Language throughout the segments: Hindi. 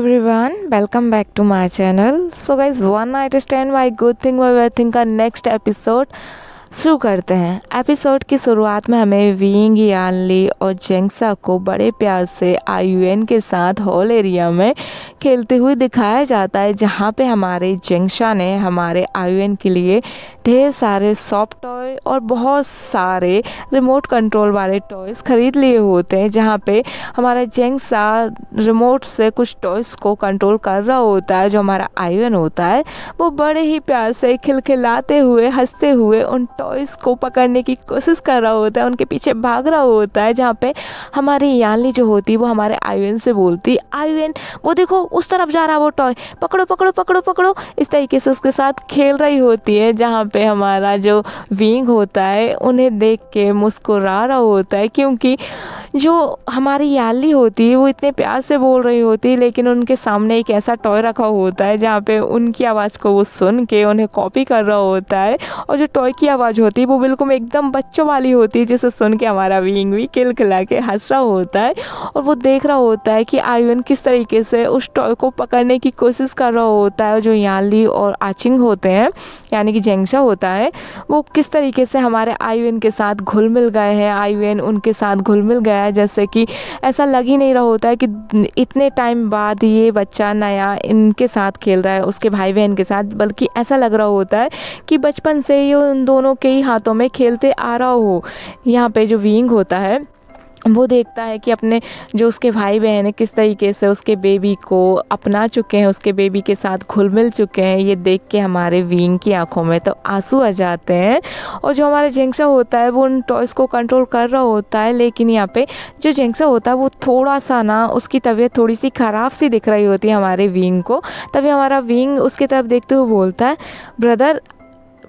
everyone, welcome back to my channel. So guys, one night stand my good thing my bad thing का नेक्स्ट एपिसोड शुरू करते हैं। एपिसोड की शुरुआत में हमें विंग, यानली और जेंगसा को बड़े प्यार से आयुएन के साथ हॉल एरिया में खेलते हुए दिखाया जाता है, जहाँ पे हमारे जेंगसा ने हमारे आयुएन के लिए ढेर सारे सॉफ्ट टॉय और बहुत सारे रिमोट कंट्रोल वाले टॉयज़ खरीद लिए होते हैं, जहाँ पे हमारा जेंगसा रिमोट से कुछ टॉयज़ को कंट्रोल कर रहा होता है। जो हमारा आयुएन होता है वो बड़े ही प्यार से खिलखिलाते हुए हंसते हुए उन टॉयज़ को पकड़ने की कोशिश कर रहा होता है, उनके पीछे भाग रहा होता है। जहाँ पे हमारी यानली जो होती है वो हमारे आयुएन से बोलती, आयुएन वो देखो उस तरफ जा रहा है वो टॉय, पकड़ो पकड़ो पकड़ो पकड़ो। इस तरीके से उसके साथ खेल रही होती है। जहाँ पे हमारा जो विंग होता है उन्हें देख के मुस्कुरा रहा होता है, क्योंकि जो हमारी यानली होती है वो इतने प्यार से बोल रही होती है, लेकिन उनके सामने एक ऐसा टॉय रखा होता है जहाँ पे उनकी आवाज़ को वो सुन के उन्हें कॉपी कर रहा होता है। और जो टॉय की आवाज़ होती है वो बिल्कुल एकदम बच्चों वाली होती है, जिसे सुन के हमारा विंग भी खिलखिला के हंस रहा होता है। और वो देख रहा होता है कि आयुएन किस तरीके से उस टॉय को पकड़ने की कोशिश कर रहा होता है। और जो यानली और आचिंग होते हैं, यानी कि जेंगसा होता है, वो किस तरीके से हमारे आयुएन के साथ घुल मिल गए हैं। आयुएन उनके साथ घुल मिल गया है, जैसे कि ऐसा लग ही नहीं रहा होता है कि इतने टाइम बाद ये बच्चा नया इनके साथ खेल रहा है, उसके भाई बहन के साथ, बल्कि ऐसा लग रहा होता है कि बचपन से ही उन दोनों के ही हाथों में खेलते आ रहा हो। यहाँ पे जो विंग होता है वो देखता है कि अपने जो उसके भाई बहन है किस तरीके से उसके बेबी को अपना चुके हैं, उसके बेबी के साथ घुल मिल चुके हैं। ये देख के हमारे विंग की आंखों में तो आंसू आ जाते हैं। और जो हमारा जेंगसा होता है वो उन टॉयज़ को कंट्रोल कर रहा होता है, लेकिन यहाँ पे जो जेंगसा होता है वो थोड़ा सा ना, उसकी तबीयत थोड़ी सी ख़राब सी दिख रही होती है हमारे विंग को। तभी हमारा विंग उसकी तरफ देखते हुए बोलता है, ब्रदर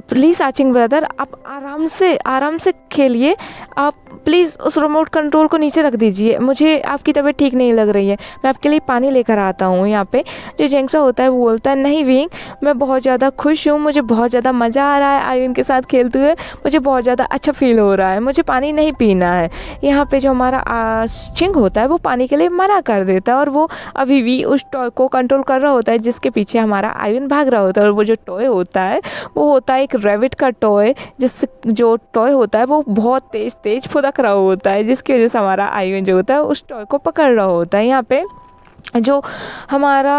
प्लीज़ आचिंग ब्रदर, आप आराम से खेलिए, आप प्लीज़ उस रिमोट कंट्रोल को नीचे रख दीजिए, मुझे आपकी तबीयत ठीक नहीं लग रही है, मैं आपके लिए पानी लेकर आता हूँ। यहाँ पे जो जेंगसा होता है वो बोलता है, नहीं विंग, मैं बहुत ज़्यादा खुश हूँ, मुझे बहुत ज़्यादा मज़ा आ रहा है आयुन के साथ खेलते हुए, मुझे बहुत ज़्यादा अच्छा फील हो रहा है, मुझे पानी नहीं पीना है। यहाँ पर जो हमारा आचिंग होता है वो पानी के लिए मना कर देता है, और वो अभी भी उस टॉय को कंट्रोल कर रहा होता है जिसके पीछे हमारा आयुन भाग रहा होता है। और वो जो टॉय होता है वो होता है एक रैबिट का टॉय, जिससे जो टॉय होता है वो बहुत तेज फुदक रहा होता है, जिसकी वजह से हमारा आयुन जो होता है उस टॉय को पकड़ रहा होता है। यहाँ पे जो हमारा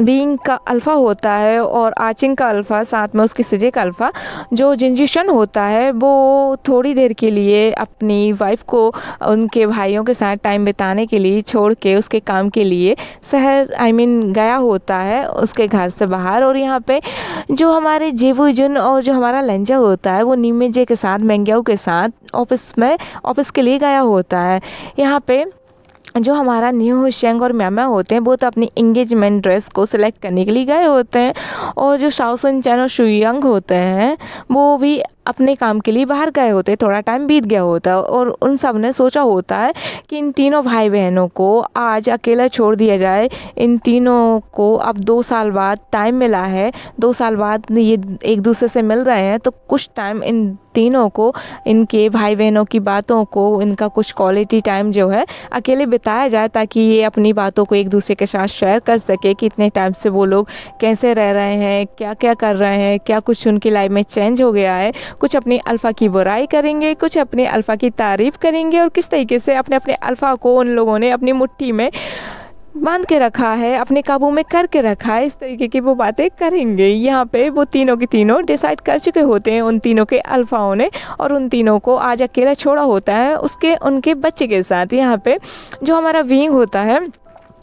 बीइंग का अल्फ़ा होता है और आचिंग का अल्फ़ा, साथ में उसके सिजे का अल्फ़ा, जो जिंजीशन होता है वो थोड़ी देर के लिए अपनी वाइफ को उनके भाइयों के साथ टाइम बिताने के लिए छोड़ के उसके काम के लिए शहर गया होता है उसके घर से बाहर। और यहाँ पे जो हमारे जेवुजुन और जो हमारा लंजा होता है वो नीमेजे के साथ, मेंग्याओ के साथ ऑफिस के लिए गया होता है। यहाँ पे जो हमारा न्यू हुशेंग और म्यामा होते हैं वो तो अपनी इंगेजमेंट ड्रेस को सिलेक्ट करने के लिए गए होते हैं, और जो शाओसन चैन और शुयांग होते हैं वो भी अपने काम के लिए बाहर गए होते हैं। थोड़ा टाइम बीत गया होता है और उन सब ने सोचा होता है कि इन तीनों भाई बहनों को आज अकेला छोड़ दिया जाए। इन तीनों को अब 2 साल बाद टाइम मिला है, 2 साल बाद ये एक दूसरे से मिल रहे हैं, तो कुछ टाइम इन तीनों को, इनके भाई बहनों की बातों को, इनका कुछ क्वालिटी टाइम जो है अकेले बिताया जाए, ताकि ये अपनी बातों को एक दूसरे के साथ शेयर कर सके कि इतने टाइम से वो लोग कैसे रह रहे हैं, क्या क्या कर रहे हैं, क्या कुछ उनकी लाइफ में चेंज हो गया है। कुछ अपनी अल्फ़ा की बुराई करेंगे, कुछ अपने अल्फ़ा की तारीफ़ करेंगे, और किस तरीके से अपने अल्फ़ा को उन लोगों ने अपनी मुट्ठी में बांध के रखा है, अपने काबू में करके रखा है, इस तरीके की वो बातें करेंगे। यहाँ पे वो तीनों के तीनों डिसाइड कर चुके होते हैं, उन तीनों के अल्फ़ाओं ने, और उन तीनों को आज अकेला छोड़ा होता है उनके बच्चे के साथ। यहाँ पे जो हमारा विंग होता है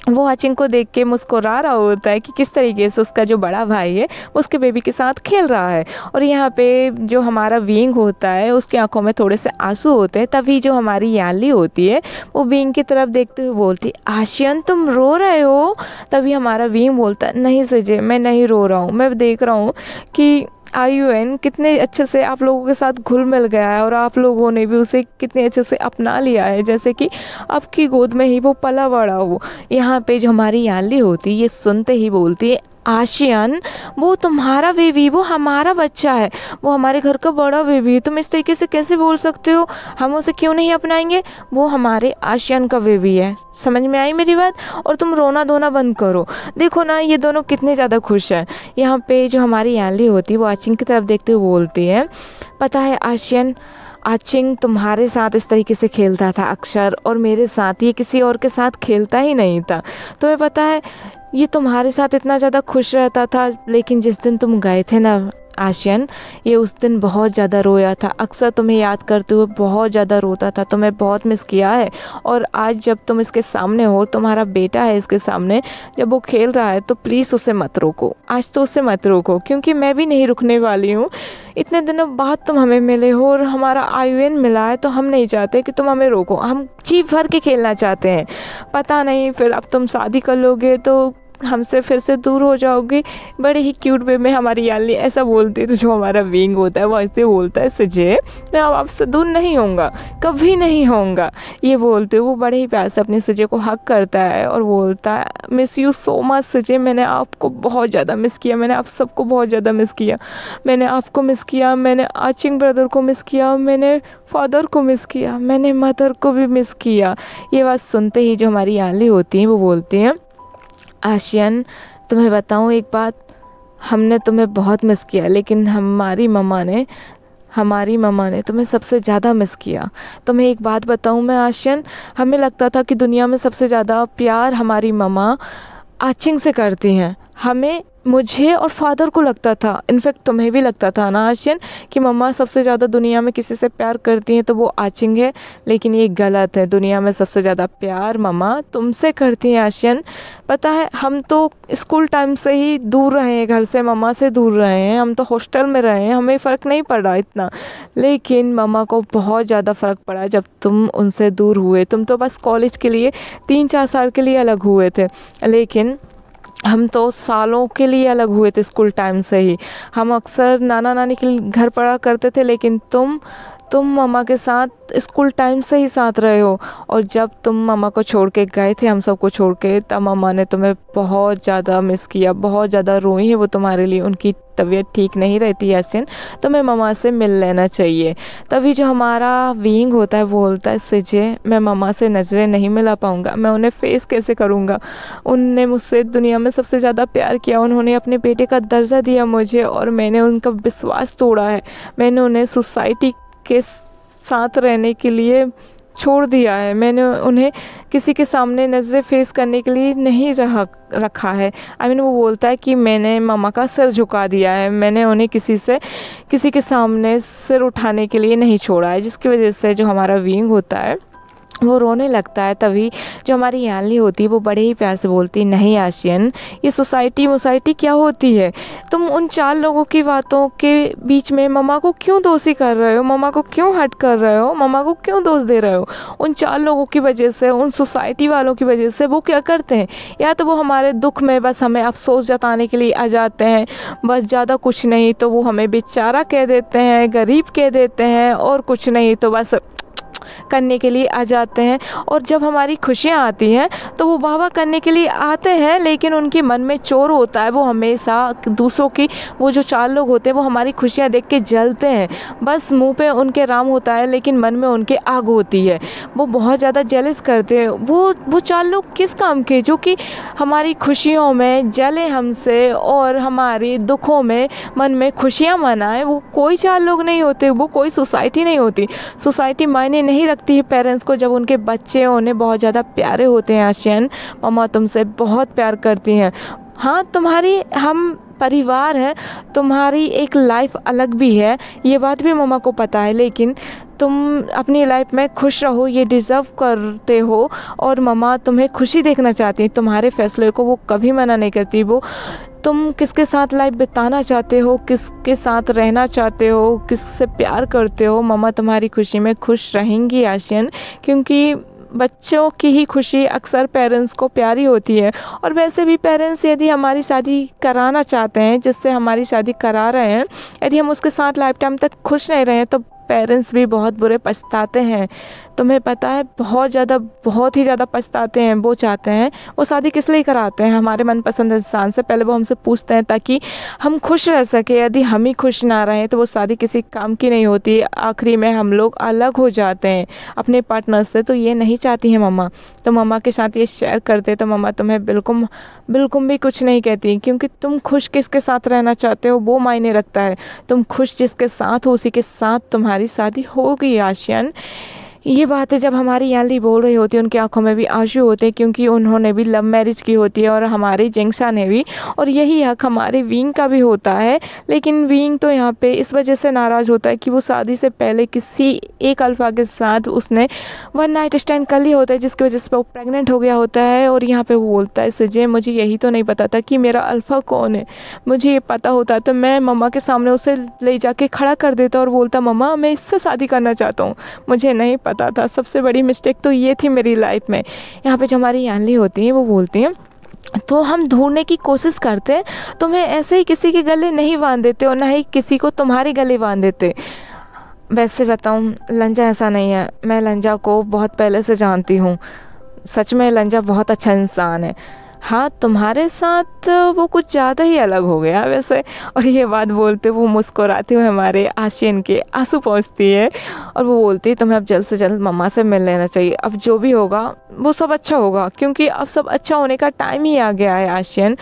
वो आचिंग को देख के मुस्कुरा रहा होता है कि किस तरीके से उसका जो बड़ा भाई है उसके बेबी के साथ खेल रहा है। और यहाँ पे जो हमारा विंग होता है उसकी आंखों में थोड़े से आंसू होते हैं। तभी जो हमारी यानली होती है वो विंग की तरफ देखते हुए बोलती, आशियन तुम रो रहे हो? तभी हमारा विंग बोलता, नहीं सजे, मैं नहीं रो रहा हूँ, मैं देख रहा हूँ कि आयुएन कितने अच्छे से आप लोगों के साथ घुल मिल गया है, और आप लोगों ने भी उसे कितने अच्छे से अपना लिया है, जैसे कि आपकी गोद में ही वो पला बड़ा हो। यहाँ पे जो हमारी यानली होती है ये सुनते ही बोलती है, आशियन, वो तुम्हारा बेबी, वो हमारा बच्चा है, वो हमारे घर का बड़ा बेबी है, तुम इस तरीके से कैसे बोल सकते हो, हम उसे क्यों नहीं अपनाएंगे, वो हमारे आशियन का बेबी है। समझ में आई मेरी बात? और तुम रोना धोना बंद करो। देखो ना ये दोनों कितने ज़्यादा खुश हैं। यहाँ पे जो हमारी याली होती है वो आचिंग की तरफ देखते हुए बोलती है, पता है आशियन, आचिंग तुम्हारे साथ इस तरीके से खेलता था अक्सर, और मेरे साथ, ये किसी और के साथ खेलता ही नहीं था। तुम्हें पता है ये तुम्हारे साथ इतना ज़्यादा खुश रहता था, लेकिन जिस दिन तुम गए थे ना आशियन, ये उस दिन बहुत ज़्यादा रोया था, अक्सर तुम्हें याद करते हुए बहुत ज़्यादा रोता था, तुम्हें बहुत मिस किया है। और आज जब तुम इसके सामने हो, तुम्हारा बेटा है इसके सामने, जब वो खेल रहा है तो प्लीज़ उसे मत रोको, आज तो उसे मत रोको, क्योंकि मैं भी नहीं रुकने वाली हूँ। इतने दिनों बाद तुम हमें मिले हो और हमारा आयुन मिला है, तो हम नहीं चाहते कि तुम हमें रोको, हम जी भर के खेलना चाहते हैं। पता नहीं फिर अब तुम शादी कर लोगे तो हमसे फिर से दूर हो जाओगे। बड़े ही क्यूट वे में हमारी याली ऐसा बोलती है, तो जो हमारा विंग होता है वो ऐसे बोलता है, सजे मैं अब आपसे दूर नहीं होऊंगा, कभी नहीं होऊंगा, ये बोलते वो बड़े ही प्यार से अपने सजे को हक करता है और बोलता है, मिस यू सो मच सजे, मैंने आपको बहुत ज़्यादा मिस किया, मैंने आप सबको बहुत ज़्यादा मिस किया, मैंने आपको मिस किया, मैंने आचिंग ब्रदर को मिस किया, मैंने फादर को मिस किया, मैंने मदर को भी मिस किया। ये बात सुनते ही जो हमारी याली होती है वो बोलती हैं, आशियन तुम्हें बताऊं एक बात, हमने तुम्हें बहुत मिस किया, लेकिन हमारी मम्मा ने तुम्हें सबसे ज़्यादा मिस किया। तुम्हें एक बात बताऊं मैं आशियन, हमें लगता था कि दुनिया में सबसे ज़्यादा प्यार हमारी मम्मा आचिंग से करती हैं, हमें, मुझे और फादर को लगता था, इनफैक्ट तुम्हें भी लगता था ना आशियन कि मम्मा सबसे ज़्यादा दुनिया में किसी से प्यार करती हैं तो वो आचिंग है, लेकिन ये गलत है, दुनिया में सबसे ज़्यादा प्यार मम्मा तुमसे करती हैं आशियन। पता है हम तो स्कूल टाइम से ही दूर रहे हैं, घर से मम्मा से दूर रहे हैं, हम तो हॉस्टल में रहे हैं, हमें फ़र्क नहीं पड़ा इतना, लेकिन मम्मा को बहुत ज़्यादा फ़र्क पड़ा जब तुम उनसे दूर हुए। तुम तो बस कॉलेज के लिए 3-4 साल के लिए अलग हुए थे, लेकिन हम तो सालों के लिए अलग हुए थे स्कूल टाइम से ही। हम अक्सर नाना नानी के घर पढ़ा करते थे, लेकिन तुम मम्मा के साथ स्कूल टाइम से ही साथ रहे हो, और जब तुम मम्मा को छोड़ के गए थे, हम सबको छोड़ के, तब मम्मा ने तुम्हें बहुत ज़्यादा मिस किया, बहुत ज़्यादा रोई है वो तुम्हारे लिए, उनकी तबीयत ठीक नहीं रहती यासिन, तुम्हें मम्मा से मिल लेना चाहिए। तभी जो हमारा विंग होता है वो बोलता है, सिजे मैं मम्मा से नज़रें नहीं मिला पाऊँगा, मैं उन्हें फेस कैसे करूँगा, उनने मुझसे दुनिया में सबसे ज़्यादा प्यार किया, उन्होंने अपने बेटे का दर्जा दिया मुझे, और मैंने उनका विश्वास तोड़ा है, मैंने उन्हें सोसाइटी के साथ रहने के लिए छोड़ दिया है, मैंने उन्हें किसी के सामने नज़रें फेस करने के लिए नहीं रखा है। वो बोलता है कि मैंने मम्मा का सिर झुका दिया है, मैंने उन्हें किसी के सामने सिर उठाने के लिए नहीं छोड़ा है, जिसकी वजह से जो हमारा विंग होता है वो रोने लगता है। तभी जो हमारी याली होती है वो बड़े ही प्यार से बोलती है, नहीं आशियन, ये सोसाइटी क्या होती है, तुम उन 4 लोगों की बातों के बीच में मम्मा को क्यों दोषी कर रहे हो, मम्मा को क्यों हर्ट कर रहे हो, मम्मा को क्यों दोष दे रहे हो। उन 4 लोगों की वजह से, उन सोसाइटी वालों की वजह से वो क्या करते हैं, या तो वो हमारे दुख में बस हमें अफसोस जताने के लिए आ जाते हैं, बस, ज़्यादा कुछ नहीं, तो वो हमें बेचारा कह देते हैं, गरीब कह देते हैं, और कुछ नहीं तो बस करने के लिए आ जाते हैं। और जब हमारी खुशियाँ आती हैं तो वो वाह वाह करने के लिए आते हैं, लेकिन उनके मन में चोर होता है, वो हमेशा दूसरों की, वो जो 4 लोग होते हैं वो हमारी खुशियाँ देख के जलते हैं, बस मुंह पे उनके राम होता है लेकिन मन में उनके आग होती है, वो बहुत ज़्यादा जेलस करते हैं। वो 4 लोग किस काम के, जो कि हमारी खुशियों में जले हमसे और हमारे दुखों में मन में खुशियाँ मनाएं, वो कोई 4 लोग नहीं होते, वो कोई सोसाइटी नहीं होती। सोसाइटी मायने नहीं रखती है पेरेंट्स को जब उनके बच्चे उन्हें बहुत ज़्यादा प्यारे होते हैं। आशियन मम्मा तुमसे बहुत प्यार करती हैं, हाँ तुम्हारी हम परिवार है, तुम्हारी एक लाइफ अलग भी है, ये बात भी मम्मा को पता है, लेकिन तुम अपनी लाइफ में खुश रहो, ये डिज़र्व करते हो, और मम्मा तुम्हें खुशी देखना चाहती है, तुम्हारे फैसले को वो कभी मना नहीं करती। वो तुम किसके साथ लाइफ बिताना चाहते हो, किसके साथ रहना चाहते हो, किससे प्यार करते हो, मम्मा तुम्हारी खुशी में खुश रहेंगी आशियन, क्योंकि बच्चों की ही खुशी अक्सर पेरेंट्स को प्यारी होती है। और वैसे भी पेरेंट्स यदि हमारी शादी कराना चाहते हैं, जिससे हमारी शादी करा रहे हैं, यदि हम उसके साथ लाइफ टाइम तक खुश नहीं रहे तो पेरेंट्स भी बहुत बुरे पछताते हैं। तुम्हें पता है बहुत ही ज़्यादा पछताते हैं। वो चाहते हैं, वो शादी किस लिए कराते हैं, हमारे मनपसंद इंसान से। पहले वो हमसे पूछते हैं ताकि हम खुश रह सके। यदि हम ही खुश ना रहें तो वो शादी किसी काम की नहीं होती। आखिरी में हम लोग अलग हो जाते हैं अपने पार्टनर से। तो ये नहीं चाहती है मम्मा। तो मम्मा के साथ ये शेयर करते तो मम्मा तुम्हें बिल्कुल भी कुछ नहीं कहती, क्योंकि तुम खुश किसके साथ रहना चाहते हो वो मायने रखता है। तुम खुश जिसके साथ हो उसी के साथ तुम्हारी शादी होगी आशियन। ये बातें जब हमारी याली बोल रही होती है उनकी आंखों में भी आंसू होते हैं, क्योंकि उन्होंने भी लव मैरिज की होती है और हमारी जिंक्सा ने भी। और यही हक हमारे विंग का भी होता है। लेकिन विंग तो यहाँ पे इस वजह से नाराज़ होता है कि वो शादी से पहले किसी एक अल्फ़ा के साथ उसने वन नाइट स्टैंड कर लिया होता है, जिसकी वजह से वो प्रेग्नेंट हो गया होता है। और यहाँ पे वो बोलता है, सजे मुझे यही तो नहीं पता था कि मेरा अल्फ़ा कौन है। मुझे ये पता होता तो मैं मम्मा के सामने उसे ले जाके खड़ा कर देता और बोलता, मम्मा मैं इससे शादी करना चाहता हूँ। मुझे नहीं पता था। सबसे बड़ी मिस्टेक तो ये थी मेरी लाइफ में। यहाँ पे जो हमारी यानली होती हैं वो बोलती हैं, तो हम ढूंढने की कोशिश करते हैं, तुम्हें ऐसे ही किसी के गले नहीं बांध देते और ना ही किसी को तुम्हारे गले बांध देते। वैसे बताऊँ, लंजा ऐसा नहीं है। मैं लंजा को बहुत पहले से जानती हूँ। सच में लंजा बहुत अच्छा इंसान है। हाँ, तुम्हारे साथ वो कुछ ज़्यादा ही अलग हो गया वैसे। और ये बात बोलते वो मुस्कुराते हुए हमारे आशियन के आंसू पहुँचती है और वो बोलती है, तुम्हें अब जल्द से जल्द मम्मा से मिल लेना चाहिए। अब जो भी होगा वो सब अच्छा होगा, क्योंकि अब सब अच्छा होने का टाइम ही आ गया है आशियन।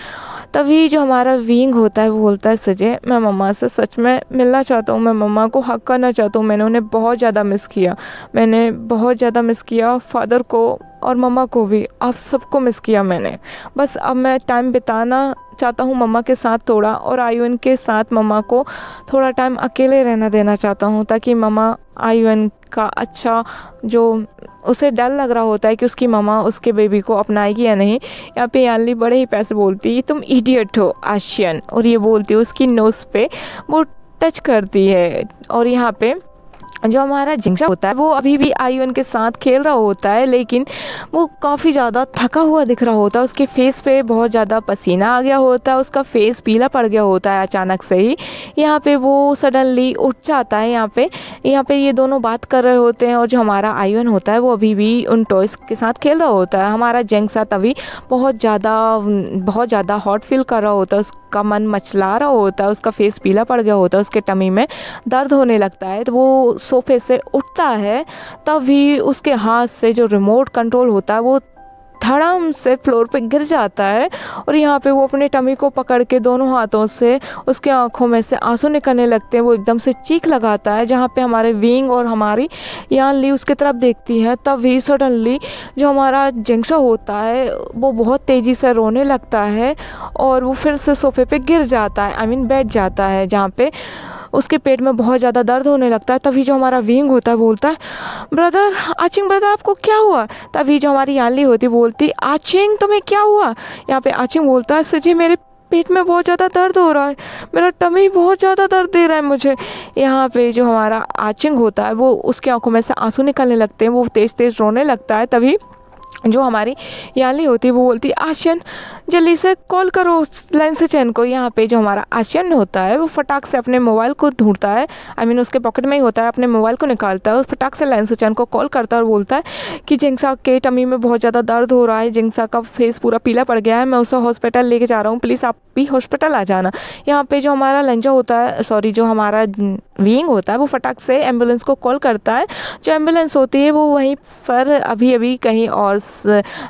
तभी जो हमारा विंग होता है वो बोलता है, सजे मैं मम्मा से सच में मिलना चाहता हूँ। मैं मम्मा को हक करना चाहता हूँ। मैंने उन्हें बहुत ज़्यादा मिस किया। मैंने बहुत ज़्यादा मिस किया फादर को और मम्मा को भी। आप सबको मिस किया मैंने। बस अब मैं टाइम बिताना चाहता हूँ मम्मा के साथ थोड़ा, और आयुन के साथ मम्मा को थोड़ा टाइम अकेले रहना देना चाहता हूँ, ताकि मम्मा आयुन का अच्छा, जो उसे डर लग रहा होता है कि उसकी मम्मा उसके बेबी को अपनाएगी या नहीं। यहाँ पे यानली बड़े ही पैसे बोलती है, तुम इडियट हो आशियन। और ये बोलती है उसकी नोज़ पे वो टच करती है। और यहाँ पे जो हमारा जिंक्सा होता है वो अभी भी आयुन के साथ खेल रहा होता है, लेकिन वो काफ़ी ज़्यादा थका हुआ दिख रहा होता है। उसके फेस पे बहुत ज़्यादा पसीना आ गया होता है। उसका फेस पीला पड़ गया होता है अचानक से ही। यहाँ पे वो सडनली उठ जाता है। यहाँ पे ये दोनों बात कर रहे होते हैं और जो हमारा आयुन होता है वो अभी भी उन टॉयज़ के साथ खेल रहा होता है। हमारा जिंक्सा तभी बहुत ज़्यादा हॉट फील कर रहा होता है। उसका मन मचला रहा होता है। उसका फेस पीला पड़ गया होता है। उसके टमी में दर्द होने लगता है। तो वो सोफे से उठता है, तभी उसके हाथ से जो रिमोट कंट्रोल होता है वो धड़म से फ्लोर पे गिर जाता है। और यहाँ पे वो अपने टमी को पकड़ के दोनों हाथों से उसके आंखों में से आंसू निकलने लगते हैं। वो एकदम से चीख लगाता है। जहाँ पे हमारे विंग और हमारी यानली उसकी तरफ देखती है, तभी सडनली जो हमारा जिंक्सा होता है वो बहुत तेज़ी से रोने लगता है और वो फिर से सोफे पे गिर जाता है, बैठ जाता है, जहाँ पे उसके पेट में बहुत ज़्यादा दर्द होने लगता है। तभी जो हमारा विंग होता है बोलता है, ब्रदर आचिंग ब्रदर आपको क्या हुआ। तभी जो हमारी यानली होती बोलती, आचिंग तुम्हें क्या हुआ। यहाँ पे आचिंग बोलता है, सजी मेरे पेट में बहुत ज़्यादा दर्द हो रहा है, मेरा टमी बहुत ज़्यादा दर्द दे रहा है मुझे। यहाँ पे जो हमारा आचिंग होता है वो उसकी आंखों में से आंसू निकलने लगते हैं। वो तेज़ तेज़ रोने लगता है। तभी जो हमारी यानली होती है वो बोलती, आशियन जल्दी से कॉल करो लेंसचैन को। यहाँ पे जो हमारा आशियन होता है वो फटाक से अपने मोबाइल को ढूंढता है, उसके पॉकेट में ही होता है, अपने मोबाइल को निकालता है और फटाक से लेंसचैन को कॉल करता है और बोलता है कि जिंक्सा के टमी में बहुत ज़्यादा दर्द हो रहा है, जिंक्सा का फेस पूरा पीला पड़ गया है, मैं उसे हॉस्पिटल लेके जा रहा हूँ, प्लीज़ आप भी हॉस्पिटल आ जाना। यहाँ पे जो हमारा लंजा होता है, सॉरी जो हमारा विंग होता है वो फटाक से एम्बुलेंस को कॉल करता है। जो एम्बुलेंस होती है वो वहीं पर अभी कहीं और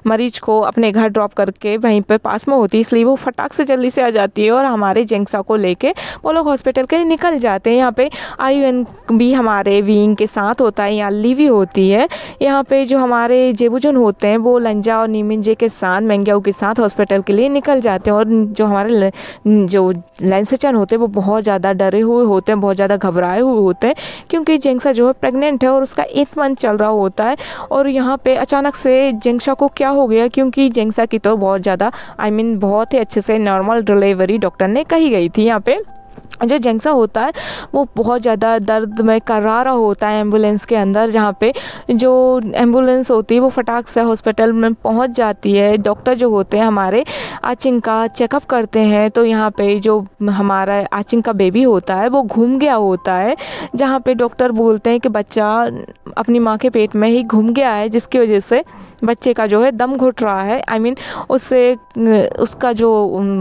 मरीज को अपने घर ड्रॉप करके वहीं पे पास में होती है, इसलिए वो फटाक से जल्दी से आ जाती है और हमारे जिंक्सा को लेके वो लोग हॉस्पिटल के लिए निकल जाते हैं। यहाँ पे आयुन भी हमारे विंग के साथ होता है, यहाँ लीवी होती है। यहाँ पे जो हमारे जेबुजुन होते हैं वो लंजा और नीमिनजे के साथ मेंग्याओ के साथ हॉस्पिटल के लिए निकल जाते हैं। और जो हमारे जो लेंसचन होते हैं वो बहुत ज़्यादा डरे हुए होते हैं, बहुत ज़्यादा घबराए हुए होते हैं, क्योंकि जिंक्सा जो है प्रेग्नेंट है और उसका 8 मंथ चल रहा होता है। और यहाँ पे अचानक से जिंक्सा को क्या हो गया, क्योंकि जिंक्सा की तो बहुत ज़्यादा बहुत ही अच्छे से नॉर्मल डिलीवरी डॉक्टर ने कही गई थी। यहाँ पे जो जेंग्सा होता है वो बहुत ज़्यादा दर्द में करारा होता है एम्बुलेंस के अंदर, जहाँ पे जो एम्बुलेंस होती है वो फटाक से हॉस्पिटल में पहुँच जाती है। डॉक्टर जो होते हैं हमारे आचिंग का चेकअप करते हैं, तो यहाँ पे जो हमारा आचिंग का बेबी होता है वो घूम गया होता है, जहाँ पे डॉक्टर बोलते हैं कि बच्चा अपनी माँ के पेट में ही घूम गया है, जिसकी वजह से बच्चे का जो है दम घुट रहा है। उससे उसका जो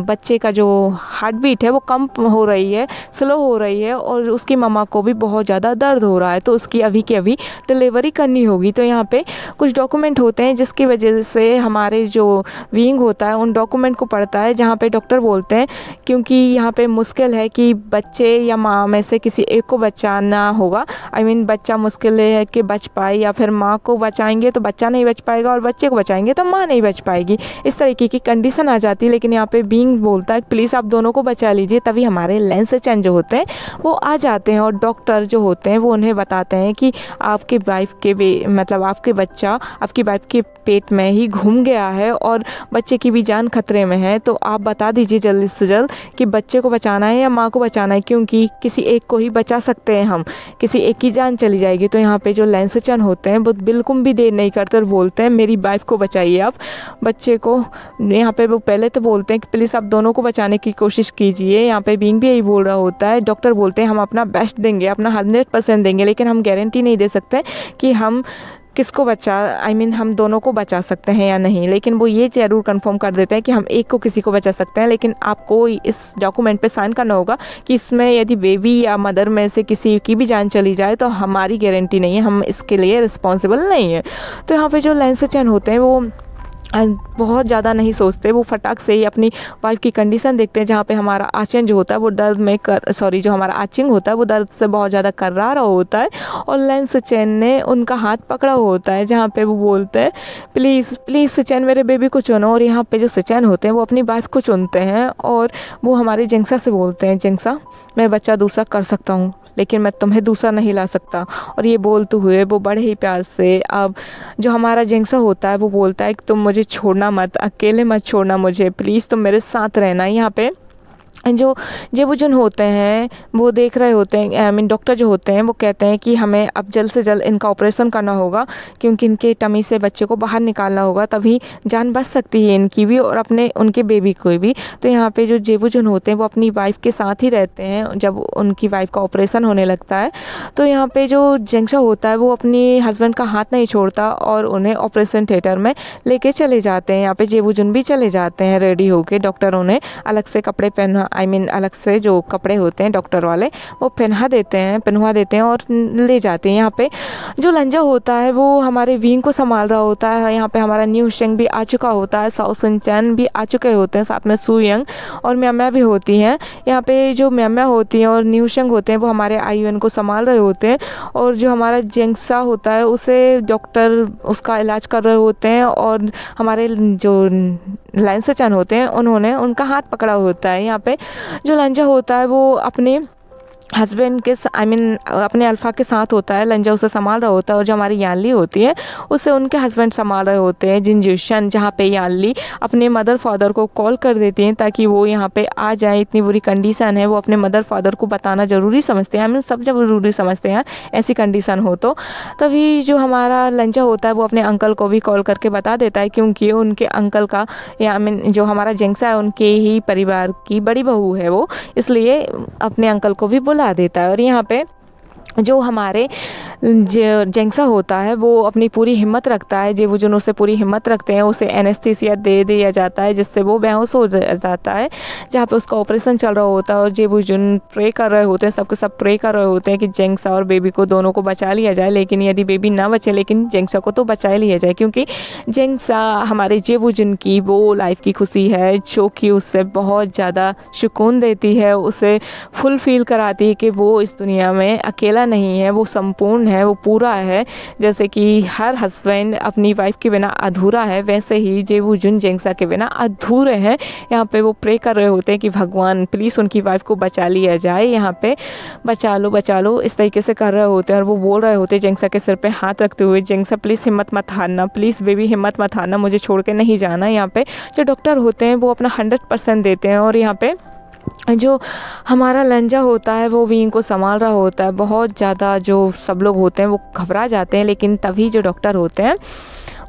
बच्चे का जो हार्ट बीट है वो कम हो रही है, स्लो हो रही है, और उसकी मम्मा को भी बहुत ज़्यादा दर्द हो रहा है, तो उसकी अभी की अभी डिलीवरी करनी होगी। तो यहाँ पे कुछ डॉक्यूमेंट होते हैं जिसकी वजह से हमारे जो विंग होता है उन डॉक्यूमेंट को पढ़ता है, जहाँ पे डॉक्टर बोलते हैं क्योंकि यहाँ पे मुश्किल है कि बच्चे या माँ में से किसी एक को बचाना होगा। बच्चा मुश्किल है कि बच पाए, या फिर माँ को बचाएंगे तो बच्चा नहीं बच पाएगा, और बच्चे को बचाएंगे तो माँ नहीं बच पाएगी। इस तरीके की कंडीशन आ जाती है। लेकिन यहाँ पे बीइंग बोलता है प्लीज़ आप दोनों को बचा लीजिए। तभी हमारे लेंस चेंज जो होते हैं वो आ जाते हैं, और डॉक्टर जो होते हैं वो उन्हें बताते हैं कि आपके वाइफ के मतलब आपके बच्चा आपकी वाइफ के पेट में ही घूम गया है और बच्चे की भी जान खतरे में है, तो आप बता दीजिए जल्द से जल्द कि बच्चे को बचाना है या माँ को बचाना है, क्योंकि किसी एक को ही बचा सकते हैं हम, किसी एक की जान चली जाएगी। तो यहाँ पे जो लेंसचन होते हैं वो बिल्कुल भी देर नहीं करते और बोलते हैं मेरी वाइफ को बचाइए आप, बच्चे को। यहाँ पे वो पहले तो बोलते हैं कि प्लीज़ आप दोनों को बचाने की कोशिश कीजिए। यहाँ पे बीइंग भी यही बोल रहा होता है। डॉक्टर बोलते हैं हम अपना बेस्ट देंगे, अपना 100% देंगे, लेकिन हम गारंटी नहीं दे सकते कि हम किसको हम दोनों को बचा सकते हैं या नहीं। लेकिन वो ये ज़रूर कंफर्म कर देते हैं कि हम एक को किसी को बचा सकते हैं, लेकिन आपको इस डॉक्यूमेंट पे साइन करना होगा कि इसमें यदि बेबी या मदर में से किसी की भी जान चली जाए तो हमारी गारंटी नहीं है, हम इसके लिए रिस्पॉन्सिबल नहीं है। तो यहाँ पे जो लेंसचन होते हैं वो बहुत ज़्यादा नहीं सोचते, वो फटाक से ही अपनी वाइफ की कंडीशन देखते हैं, जहाँ पे हमारा आचन जो होता है वो दर्द में जो हमारा आचिंग होता है वो दर्द से बहुत ज़्यादा कर रहा होता है, और लेंसचन ने उनका हाथ पकड़ा होता है, जहाँ पे वो बोलते हैं प्लीज़ प्लीज़ सचैन मेरे बेबी को चुनो। और यहाँ पे जो सचैन होते हैं वो अपनी वाइफ को चुनते हैं, और वो हमारे जेंग्सा से बोलते हैं जेंग्सा मैं बच्चा दूसरा कर सकता हूँ, लेकिन मैं तुम्हें दूसरा नहीं ला सकता। और ये बोलते हुए वो बड़े ही प्यार से अब जो हमारा जेंग्सा होता है वो बोलता है कि तुम मुझे छोड़ना मत, अकेले मत छोड़ना मुझे, प्लीज़ तुम मेरे साथ रहना। यहाँ पे जो जेबुजुन होते हैं वो देख रहे होते हैं, डॉक्टर जो होते हैं वो कहते हैं कि हमें अब जल्द से जल्द इनका ऑपरेशन करना होगा, क्योंकि इनके टमी से बच्चे को बाहर निकालना होगा, तभी जान बच सकती है इनकी भी और उनके बेबी को भी। तो यहाँ पे जो जेबुजुन होते हैं वो अपनी वाइफ के साथ ही रहते हैं जब उनकी वाइफ का ऑपरेशन होने लगता है। तो यहाँ पे जो जेंग्सा होता है वो अपनी हस्बैंड का हाथ नहीं छोड़ता और उन्हें ऑपरेशन थिएटर में लेके चले जाते हैं। यहाँ पे जेबुजुन भी चले जाते हैं रेडी होके, डॉक्टर उन्हें अलग से कपड़े अलग से जो कपड़े होते हैं डॉक्टर वाले वो पहनवा देते हैं और ले जाते हैं। यहाँ पे जो लंजा होता है वो हमारे विंग को संभाल रहा होता है। यहाँ पे हमारा न्यू शेंग भी आ चुका होता है, साउ सिंचन भी आ चुके होते हैं, साथ में सू यंग और म्याम्या भी होती हैं। यहाँ पे जो म्याम्या होती हैं और न्यू शेंग होते हैं वो हमारे आईयूएन को संभाल रहे होते हैं, और जो हमारा जेंग्सा होता है उसे डॉक्टर उसका इलाज कर रहे होते हैं, और हमारे जो लेंसचन होते हैं उन्होंने उनका हाथ पकड़ा होता है। यहाँ पे जो लंजा होता है वो अपने हस्बैंड के अपने अल्फ़ा के साथ होता है, लंजा उसे संभाल रहा होता है, और जो हमारी यानली होती है उसे उनके हस्बैंड संभाल रहे होते हैं जिनजुशन। जहाँ पे यानली अपने मदर फादर को कॉल कर देती हैं ताकि वो यहाँ पे आ जाए। इतनी बुरी कंडीशन है, वो अपने मदर फादर को बताना ज़रूरी समझते हैं, सब ज़रूरी समझते हैं ऐसी कंडीशन हो तो। तभी जो हमारा लंजा होता है वो अपने अंकल को भी कॉल करके बता देता है, क्योंकि उनके अंकल का जो हमारा जेंग्सा है उनके ही परिवार की बड़ी बहू है वो, इसलिए अपने अंकल को भी बुला देता है। और यहाँ पे जो हमारे जेंग्सा होता है वो अपनी पूरी हिम्मत रखता है, जेबुजुन उससे पूरी हिम्मत रखते हैं, उसे एनेस्थीसिया दे दिया जाता है जिससे वो बेहोश हो जाता है, जहाँ पे उसका ऑपरेशन चल रहा होता है। और जेबुजुन प्रे कर रहे होते हैं, सबके सब प्रे कर रहे होते हैं कि जेंग्सा और बेबी को दोनों को बचा लिया जाए, लेकिन यदि बेबी ना बचे लेकिन जेंग्सा को तो बचा लिया जाए, क्योंकि जेंग्सा हमारे जेबुजुन की वो लाइफ की खुशी है जो कि उससे बहुत ज़्यादा सुकून देती है, उसे फुल फील कराती है कि वो इस दुनिया में अकेला नहीं है, वो संपूर्ण है, वो पूरा है। जैसे कि हर हस्बैंड अपनी वाइफ के बिना अधूरा है, वैसे ही जेबुजुन जेंग्सा के बिना अधूरे हैं। यहाँ पे वो प्रे कर रहे होते हैं कि भगवान प्लीज़ उनकी वाइफ को बचा लिया जाए, यहाँ पे बचा लो, इस तरीके से कर रहे होते हैं। और वो बोल रहे होते हैं जेंग्सा के सिर पे हाथ रखते हुए, जेंग्सा प्लीज़ हिम्मत मत हारना, प्लीज़ बेबी हिम्मत मत हारना, मुझे छोड़ के नहीं जाना। यहाँ पे जो डॉक्टर होते हैं वो अपना 100% देते हैं, और यहाँ पे जो हमारा लंजा होता है वो वीइंग को संभाल रहा होता है। बहुत ज़्यादा जो सब लोग होते हैं वो घबरा जाते हैं, लेकिन तभी जो डॉक्टर होते हैं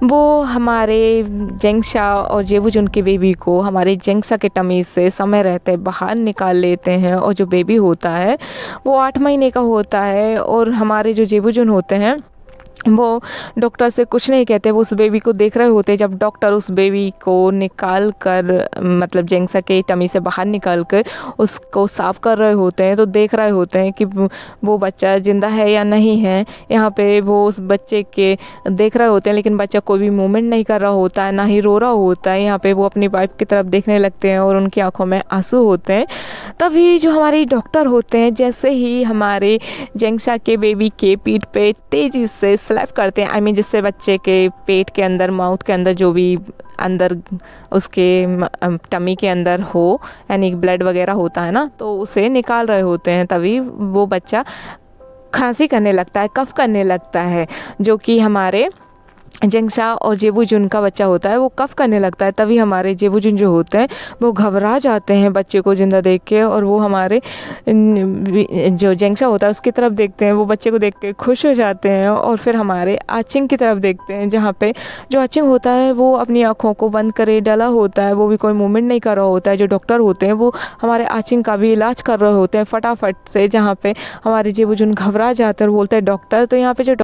वो हमारे जेंगशा और जेबूजुन के बेबी को हमारे जेंगशा के टमी से समय रहते बाहर निकाल लेते हैं। और जो बेबी होता है वो 8 महीने का होता है। और हमारे जो जेबूजुन होते हैं वो डॉक्टर से कुछ नहीं कहते, वो उस बेबी को देख रहे होते हैं। जब डॉक्टर उस बेबी को निकाल कर मतलब जेंगशा के टमी से बाहर निकाल कर उसको साफ़ कर रहे होते हैं, तो देख रहे होते हैं कि वो बच्चा ज़िंदा है या नहीं है। यहाँ पे वो उस बच्चे के देख रहे होते हैं, लेकिन बच्चा कोई भी मूवमेंट नहीं कर रहा होता है, ना ही रो रहा होता है। यहाँ पे वो अपनी वाइफ की तरफ देखने लगते हैं और उनकी आंखों में आंसू होते हैं। तभी जो हमारे डॉक्टर होते हैं जैसे ही हमारे जेंगशा के बेबी के पीठ पे तेज़ी से स्लैप करते हैं, जिससे बच्चे के पेट के अंदर, माउथ के अंदर, जो भी अंदर उसके टमी के अंदर हो, यानी ब्लड वगैरह होता है ना, तो उसे निकाल रहे होते हैं। तभी वो बच्चा खांसी करने लगता है, कफ करने लगता है, जो कि हमारे जेंगशा और जेबूजुन का बच्चा होता है वो कफ करने लगता है। तभी हमारे जेबूजुन जो होते हैं वो घबरा जाते हैं बच्चे को ज़िंदा देख के, और वो हमारे जो जेंगशा होता है उसकी तरफ देखते हैं। वो बच्चे को देख के खुश हो जाते हैं और फिर हमारे आचिंग की तरफ देखते हैं, जहाँ पे जो आचिंग होता है वो अपनी आँखों को बंद करे डला होता है, वो भी कोई मूवमेंट नहीं कर रहा होता है। जो डॉक्टर होते हैं वो हमारे आचिंग का भी इलाज कर रहे होते हैं फटाफट से, जहाँ पे हमारे जेबूजुन घबरा जाते हैं और बोलते हैं डॉक्टर। तो यहाँ पे जो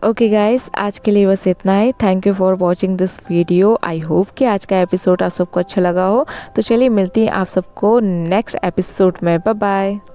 ओके गाइस, आज के लिए बस इतना ही। Thank you for watching this video. I hope कि आज का एपिसोड आप सबको अच्छा लगा हो। तो चलिए मिलती हैं आप सबको नेक्स्ट एपिसोड में। Bye bye.